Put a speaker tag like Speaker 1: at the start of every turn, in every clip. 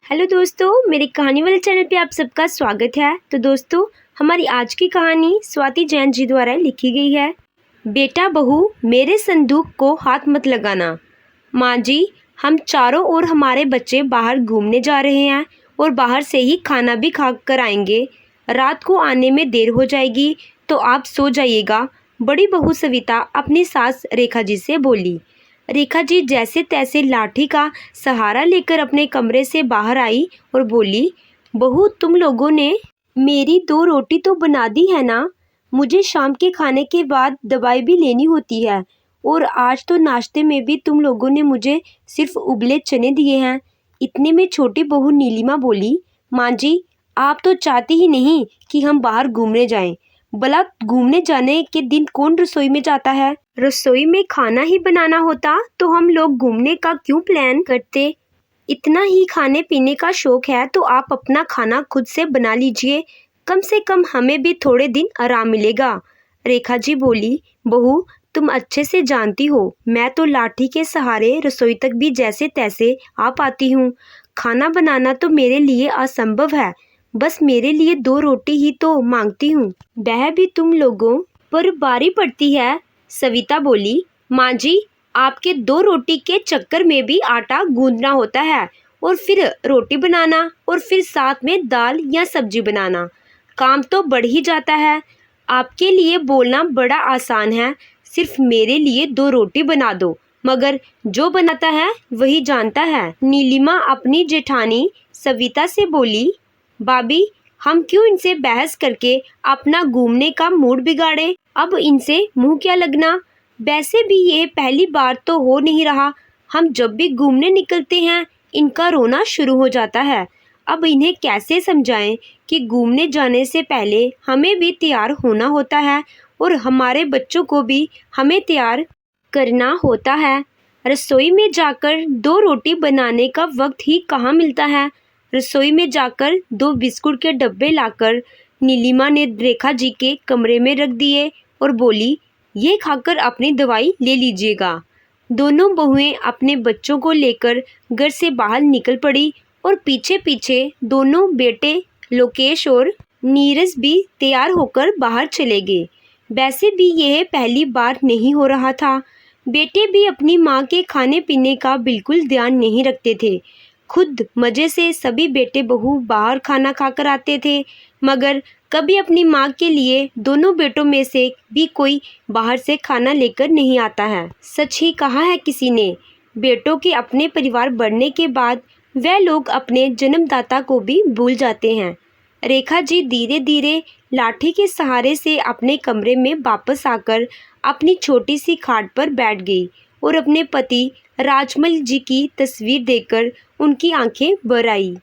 Speaker 1: Hello दोस्तों, मेरी कहानी वाले चैनल पे आप सबका स्वागत है। तो दोस्तों, हमारी आज की कहानी स्वाति जैन जी द्वारा लिखी गई है। बेटा बहू मेरे संदूक को हाथ मत लगाना। माँ जी, हम चारों ओर हमारे बच्चे बाहर घूमने जा रहे हैं और बाहर से ही खाना भी खा कर आएंगे। रात को आने में देर हो जाएगी तो आप सो जाइएगा। बड़ी बहू सविता अपनी सास रेखा जी से बोली। रेखा जी जैसे तैसे लाठी का सहारा लेकर अपने कमरे से बाहर आई और बोली, बहू तुम लोगों ने मेरी 2 रोटी तो बना दी है ना? मुझे शाम के खाने के बाद दवाई भी लेनी होती है और आज तो नाश्ते में भी तुम लोगों ने मुझे सिर्फ उबले चने दिए हैं। इतने में छोटी बहू नीलिमा बोली, माँ जी आप तो चाहती ही नहीं कि हम बाहर घूमने जाएं। भला घूमने जाने के दिन कौन रसोई में जाता है? रसोई में खाना ही बनाना होता तो हम लोग घूमने का क्यों प्लान करते? इतना ही खाने पीने का शौक है तो आप अपना खाना खुद से बना लीजिए। कम से कम हमें भी थोड़े दिन आराम मिलेगा। रेखा जी बोली, बहू तुम अच्छे से जानती हो मैं तो लाठी के सहारे रसोई तक भी जैसे तैसे आ पाती हूँ। खाना बनाना तो मेरे लिए असंभव है। बस मेरे लिए 2 रोटी ही तो मांगती हूँ, वह भी तुम लोगों पर भारी पड़ती है। सविता बोली, माँ जी आपके 2 रोटी के चक्कर में भी आटा गूंदना होता है और फिर रोटी बनाना और फिर साथ में दाल या सब्जी बनाना। काम तो बढ़ ही जाता है। आपके लिए बोलना बड़ा आसान है, सिर्फ मेरे लिए 2 रोटी बना दो, मगर जो बनाता है वही जानता है। नीलिमा अपनी जेठानी सविता से बोली, भाभी हम क्यों इनसे बहस करके अपना घूमने का मूड बिगाड़े? अब इनसे मुंह क्या लगना? वैसे भी ये पहली बार तो हो नहीं रहा। हम जब भी घूमने निकलते हैं इनका रोना शुरू हो जाता है। अब इन्हें कैसे समझाएं कि घूमने जाने से पहले हमें भी तैयार होना होता है और हमारे बच्चों को भी हमें तैयार करना होता है। रसोई में जाकर 2 रोटी बनाने का वक्त ही कहाँ मिलता है। रसोई में जाकर 2 बिस्कुट के डब्बे लाकर नीलिमा ने रेखा जी के कमरे में रख दिए और बोली, ये खाकर अपनी दवाई ले लीजिएगा। दोनों बहुएं अपने बच्चों को लेकर घर से बाहर निकल पड़ी और पीछे पीछे दोनों बेटे लोकेश और नीरज भी तैयार होकर बाहर चले गए। वैसे भी यह पहली बार नहीं हो रहा था। बेटे भी अपनी माँ के खाने पीने का बिल्कुल ध्यान नहीं रखते थे। खुद मज़े से सभी बेटे बहू बाहर खाना खाकर आते थे, मगर कभी अपनी माँ के लिए दोनों बेटों में से भी कोई बाहर से खाना लेकर नहीं आता है। सच ही कहा है किसी ने, बेटों के अपने परिवार बढ़ने के बाद वह लोग अपने जन्मदाता को भी भूल जाते हैं। रेखा जी धीरे धीरे लाठी के सहारे से अपने कमरे में वापस आकर अपनी छोटी सी खाट पर बैठ गई और अपने पति राजमल जी की तस्वीर देखकर उनकी आंखें भर आई।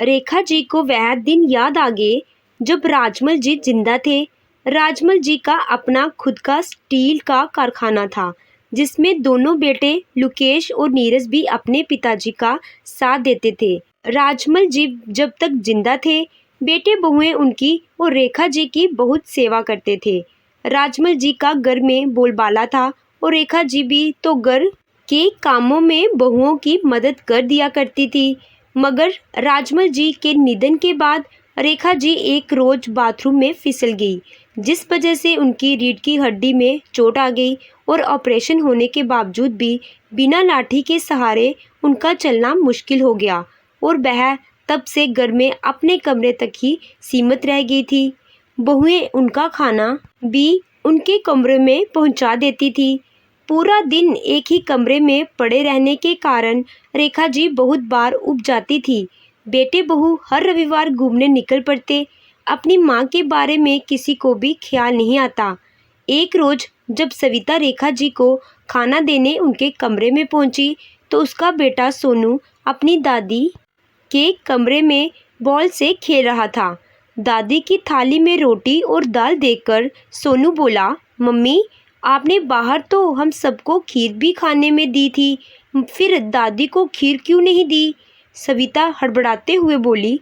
Speaker 1: रेखा जी को वह दिन याद आ गए जब राजमल जी जिंदा थे। राजमल जी का अपना खुद का स्टील का कारखाना था, जिसमें दोनों बेटे लुकेश और नीरज भी अपने पिताजी का साथ देते थे। राजमल जी जब तक जिंदा थे, बेटे बहुएं उनकी और रेखा जी की बहुत सेवा करते थे। राजमल जी का घर में बोलबाला था और रेखा जी भी तो घर के कामों में बहुओं की मदद कर दिया करती थी। मगर राजमल जी के निधन के बाद रेखा जी एक रोज बाथरूम में फिसल गई, जिस वजह से उनकी रीढ़ की हड्डी में चोट आ गई और ऑपरेशन होने के बावजूद भी बिना लाठी के सहारे उनका चलना मुश्किल हो गया और वह तब से घर में अपने कमरे तक ही सीमित रह गई थी। बहुएं उनका खाना भी उनके कमरे में पहुंचा देती थी। पूरा दिन एक ही कमरे में पड़े रहने के कारण रेखा जी बहुत बार ऊब जाती थी। बेटे बहू हर रविवार घूमने निकल पड़ते। अपनी माँ के बारे में किसी को भी ख्याल नहीं आता। एक रोज जब सविता रेखा जी को खाना देने उनके कमरे में पहुंची तो उसका बेटा सोनू अपनी दादी के कमरे में बॉल से खेल रहा था। दादी की थाली में रोटी और दाल देखकर सोनू बोला, मम्मी आपने बाहर तो हम सबको खीर भी खाने में दी थी, फिर दादी को खीर क्यों नहीं दी? सविता हड़बड़ाते हुए बोली,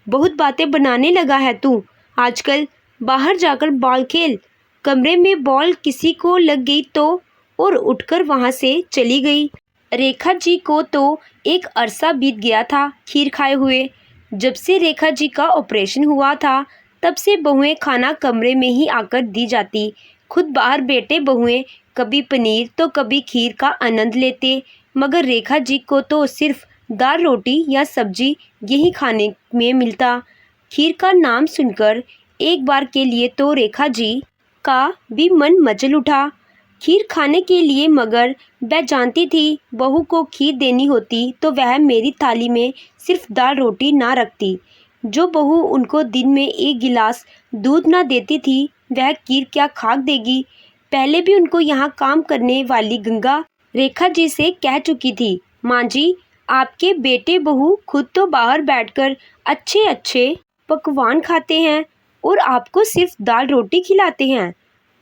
Speaker 1: बहुत बातें बनाने लगा है तू आजकल। बाहर जाकर बॉल खेल। कमरे में बॉल किसी को लग गई तो और उठकर वहाँ से चली गई। रेखा जी को तो एक अरसा बीत गया था खीर खाए हुए। जब से रेखा जी का ऑपरेशन हुआ था तब से बहुएं खाना कमरे में ही आकर दी जाती। खुद बाहर बेटे बहुएं कभी पनीर तो कभी खीर का आनंद लेते, मगर रेखा जी को तो सिर्फ दाल रोटी या सब्जी यही खाने में मिलता। खीर का नाम सुनकर एक बार के लिए तो रेखा जी का भी मन मचल उठा खीर खाने के लिए, मगर वह जानती थी बहू को खीर देनी होती तो वह मेरी थाली में सिर्फ दाल रोटी ना रखती। जो बहू उनको दिन में एक गिलास दूध ना देती थी वह खीर क्या खाक देगी। पहले भी उनको यहाँ काम करने वाली गंगा रेखा जी से कह चुकी थी, माँ जी आपके बेटे बहू खुद तो बाहर बैठकर अच्छे अच्छे पकवान खाते हैं और आपको सिर्फ दाल रोटी खिलाते हैं।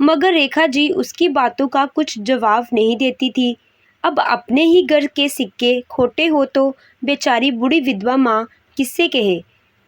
Speaker 1: मगर रेखा जी उसकी बातों का कुछ जवाब नहीं देती थी। अब अपने ही घर के सिक्के खोटे हो तो बेचारी बूढ़ी विधवा माँ किससे कहे।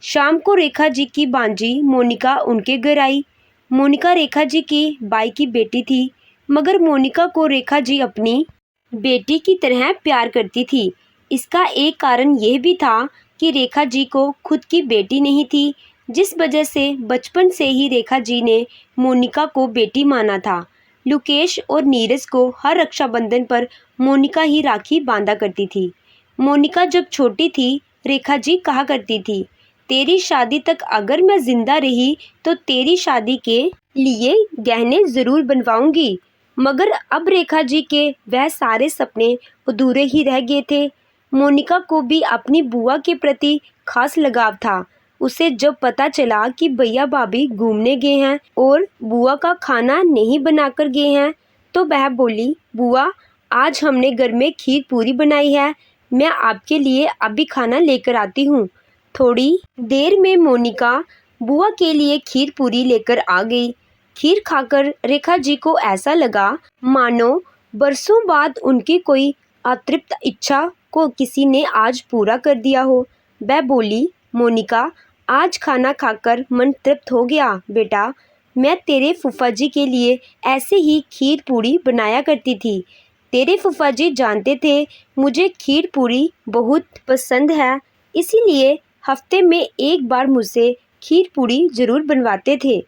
Speaker 1: शाम को रेखा जी की भांजी मोनिका उनके घर आई। मोनिका रेखा जी की बाई की बेटी थी, मगर मोनिका को रेखा जी अपनी बेटी की तरह प्यार करती थी। इसका एक कारण यह भी था कि रेखा जी को खुद की बेटी नहीं थी, जिस वजह से बचपन से ही रेखा जी ने मोनिका को बेटी माना था। लुकेश और नीरज को हर रक्षाबंधन पर मोनिका ही राखी बांधा करती थी। मोनिका जब छोटी थी रेखा जी कहा करती थी, तेरी शादी तक अगर मैं जिंदा रही तो तेरी शादी के लिए गहने ज़रूर बनवाऊंगी। मगर अब रेखा जी के वह सारे सपने अधूरे ही रह गए थे। मोनिका को भी अपनी बुआ के प्रति खास लगाव था। उसे जब पता चला कि भैया भाभी घूमने गए हैं और बुआ का खाना नहीं बनाकर गए हैं तो वह बोली, बुआ आज हमने घर में खीर पूरी बनाई है, मैं आपके लिए अभी खाना लेकर आती हूँ। थोड़ी देर में मोनिका बुआ के लिए खीर पूरी लेकर आ गई। खीर खाकर रेखा जी को ऐसा लगा मानो बरसों बाद उनकी कोई अतृप्त इच्छा को किसी ने आज पूरा कर दिया हो। वह बोली, मोनिका आज खाना खाकर मन तृप्त हो गया बेटा। मैं तेरे फूफा जी के लिए ऐसे ही खीर पूरी बनाया करती थी। तेरे फूफा जी जानते थे मुझे खीर पूरी बहुत पसंद है, इसीलिए हफ्ते में एक बार मुझसे खीर पूरी ज़रूर बनवाते थे।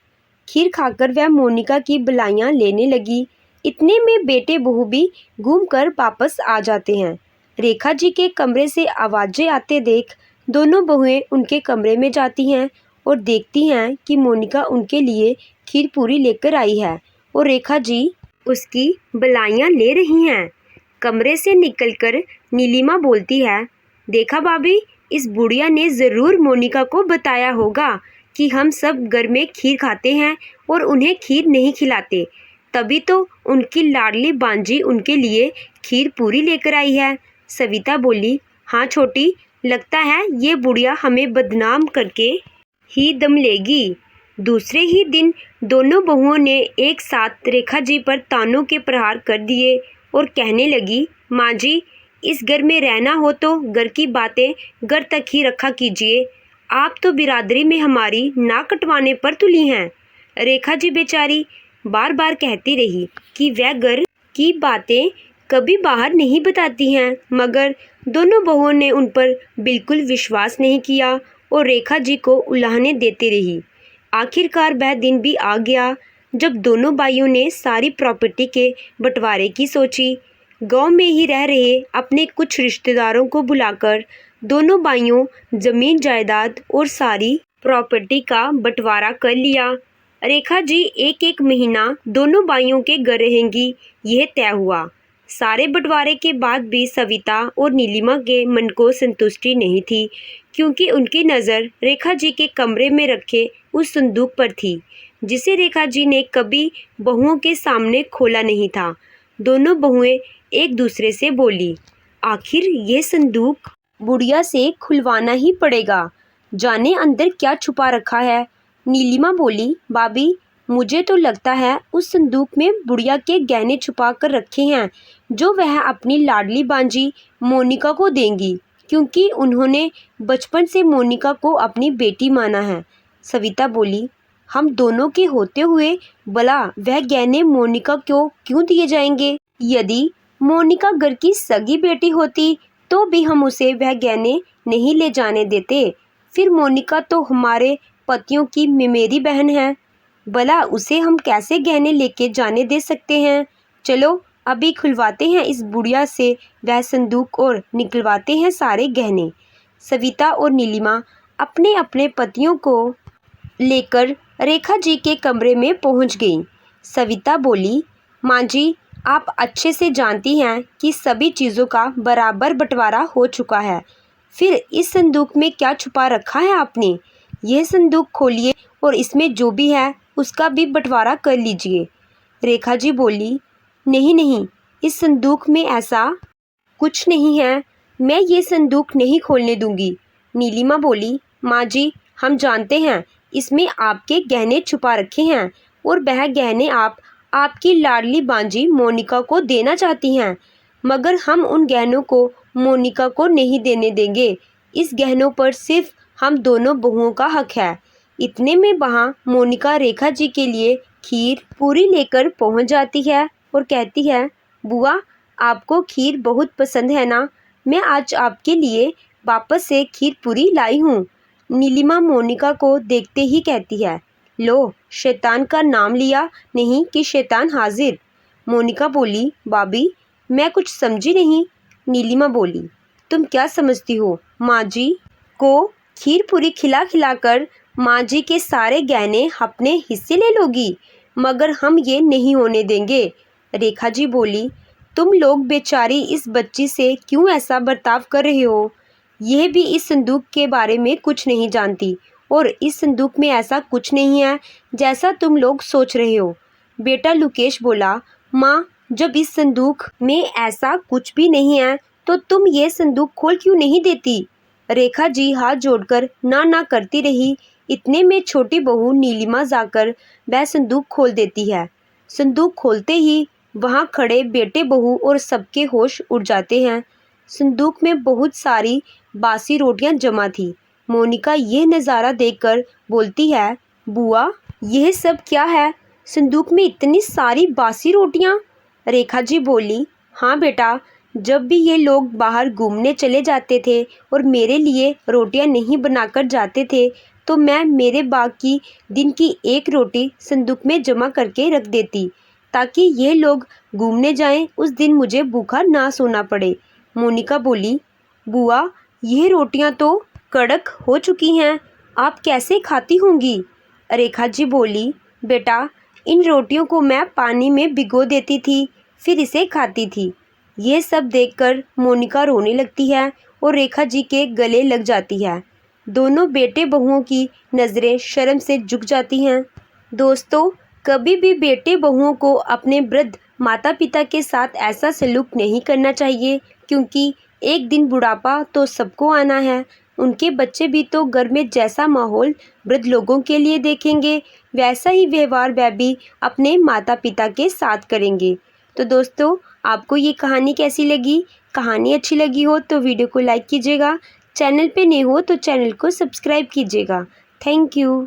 Speaker 1: खीर खाकर वह मोनिका की बलाइयाँ लेने लगी। इतने में बेटे बहू भी घूमकर वापस आ जाते हैं। रेखा जी के कमरे से आवाज़ें आते देख दोनों बहुएं उनके कमरे में जाती हैं और देखती हैं कि मोनिका उनके लिए खीर पूरी लेकर आई है और रेखा जी उसकी बलाइयाँ ले रही हैं। कमरे से निकलकर नीलिमा बोलती है, देखा भाभी इस बुढ़िया ने ज़रूर मोनिका को बताया होगा कि हम सब घर में खीर खाते हैं और उन्हें खीर नहीं खिलाते, तभी तो उनकी लाडली बांजी उनके लिए खीर पूरी लेकर आई है। सविता बोली, हाँ छोटी, लगता है ये बुढ़िया हमें बदनाम करके ही दम लेगी। दूसरे ही दिन दोनों बहुओं ने एक साथ रेखा जी पर तानों के प्रहार कर दिए और कहने लगी, माँ जी इस घर में रहना हो तो घर की बातें घर तक ही रखा कीजिए। आप तो बिरादरी में हमारी नाक कटवाने पर तुली हैं। रेखा जी बेचारी बार बार कहती रही कि वह घर की बातें कभी बाहर नहीं बताती हैं, मगर दोनों बहुओं ने उन पर बिल्कुल विश्वास नहीं किया और रेखा जी को उलाहने देती रही। आखिरकार वह दिन भी आ गया जब दोनों भाइयों ने सारी प्रॉपर्टी के बंटवारे की सोची। गांव में ही रह रहे अपने कुछ रिश्तेदारों को बुलाकर दोनों भाइयों जमीन जायदाद और सारी प्रॉपर्टी का बंटवारा कर लिया। रेखा जी एक एक महीना दोनों भाइयों के घर रहेंगी, यह तय हुआ। सारे बंटवारे के बाद भी सविता और नीलिमा के मन को संतुष्टि नहीं थी, क्योंकि उनकी नज़र रेखा जी के कमरे में रखे उस संदूक पर थी जिसे रेखा जी ने कभी बहुओं के सामने खोला नहीं था। दोनों बहुएं एक दूसरे से बोली, आखिर यह संदूक बुढ़िया से खुलवाना ही पड़ेगा, जाने अंदर क्या छुपा रखा है। नीलिमा बोली, भाभी मुझे तो लगता है उस संदूक में बुढ़िया के गहने छुपा कर रखे हैं जो वह अपनी लाडली बांजी मोनिका को देंगी, क्योंकि उन्होंने बचपन से मोनिका को अपनी बेटी माना है। सविता बोली, हम दोनों के होते हुए भला वह गहने मोनिका को क्यों दिए जाएंगे? यदि मोनिका घर की सगी बेटी होती तो भी हम उसे वह गहने नहीं ले जाने देते। फिर मोनिका तो हमारे पतियों की मेरी बहन है, भला उसे हम कैसे गहने लेके जाने दे सकते हैं। चलो अभी खुलवाते हैं इस बुढ़िया से वह संदूक और निकलवाते हैं सारे गहने। सविता और नीलिमा अपने अपने पतियों को लेकर रेखा जी के कमरे में पहुंच गईं। सविता बोली, माँ जी, आप अच्छे से जानती हैं कि सभी चीज़ों का बराबर बंटवारा हो चुका है। फिर इस संदूक में क्या छुपा रखा है आपने? यह संदूक खोलिए और इसमें जो भी है उसका भी बंटवारा कर लीजिए। रेखा जी बोली, नहीं नहीं, इस संदूक में ऐसा कुछ नहीं है, मैं ये संदूक नहीं खोलने दूंगी। नीलिमा बोली, माँ जी, हम जानते हैं इसमें आपके गहने छुपा रखे हैं और वह गहने आप आपकी लाडली बांजी मोनिका को देना चाहती हैं, मगर हम उन गहनों को मोनिका को नहीं देने देंगे। इस गहनों पर सिर्फ हम दोनों बहुओं का हक है। इतने में वहाँ मोनिका रेखा जी के लिए खीर पूरी लेकर पहुँच जाती है और कहती है, बुआ, आपको खीर बहुत पसंद है ना? मैं आज आपके लिए वापस से खीर पूरी लाई हूँ। नीलिमा मोनिका को देखते ही कहती है, लो, शैतान का नाम लिया नहीं कि शैतान हाजिर। मोनिका बोली, भाभी, मैं कुछ समझी नहीं। नीलिमा बोली, तुम क्या समझती हो? माँ जी को खीर पूरी खिला खिलाकर माँ जी के सारे गहने अपने हिस्से ले लोगी, मगर हम ये नहीं होने देंगे। रेखा जी बोली, तुम लोग बेचारी इस बच्ची से क्यों ऐसा बर्ताव कर रहे हो? यह भी इस संदूक के बारे में कुछ नहीं जानती और इस संदूक में ऐसा कुछ नहीं है जैसा तुम लोग सोच रहे हो। बेटा लुकेश बोला, माँ, जब इस संदूक में ऐसा कुछ भी नहीं है तो तुम ये संदूक खोल क्यों नहीं देती? रेखा जी हाथ जोड़कर ना करती रही। इतने में छोटी बहू नीलिमा जाकर वह संदूक खोल देती है। संदूक खोलते ही वहाँ खड़े बेटे बहू और सबके होश उड़ जाते हैं। संदूक में बहुत सारी बासी रोटियां जमा थी। मोनिका यह नज़ारा देखकर बोलती है, बुआ, यह सब क्या है? संदूक में इतनी सारी बासी रोटियां? रेखा जी बोली, हाँ बेटा, जब भी ये लोग बाहर घूमने चले जाते थे और मेरे लिए रोटियां नहीं बनाकर जाते थे तो मैं मेरे बाग की दिन की एक रोटी संदूक में जमा करके रख देती ताकि ये लोग घूमने जाएं, उस दिन मुझे भूखा ना सोना पड़े। मोनिका बोली, बुआ, यह रोटियां तो कड़क हो चुकी हैं, आप कैसे खाती होंगी? रेखा जी बोली, बेटा, इन रोटियों को मैं पानी में भिगो देती थी, फिर इसे खाती थी। यह सब देखकर मोनिका रोने लगती है और रेखा जी के गले लग जाती है। दोनों बेटे बहुओं की नज़रें शर्म से झुक जाती हैं। दोस्तों, कभी भी बेटे बहुओं को अपने वृद्ध माता पिता के साथ ऐसा सलूक नहीं करना चाहिए, क्योंकि एक दिन बुढ़ापा तो सबको आना है। उनके बच्चे भी तो घर में जैसा माहौल वृद्ध लोगों के लिए देखेंगे, वैसा ही व्यवहार वह भी अपने माता पिता के साथ करेंगे। तो दोस्तों, आपको ये कहानी कैसी लगी? कहानी अच्छी लगी हो तो वीडियो को लाइक कीजिएगा, चैनल पे नए हो तो चैनल को सब्सक्राइब कीजिएगा। Thank you.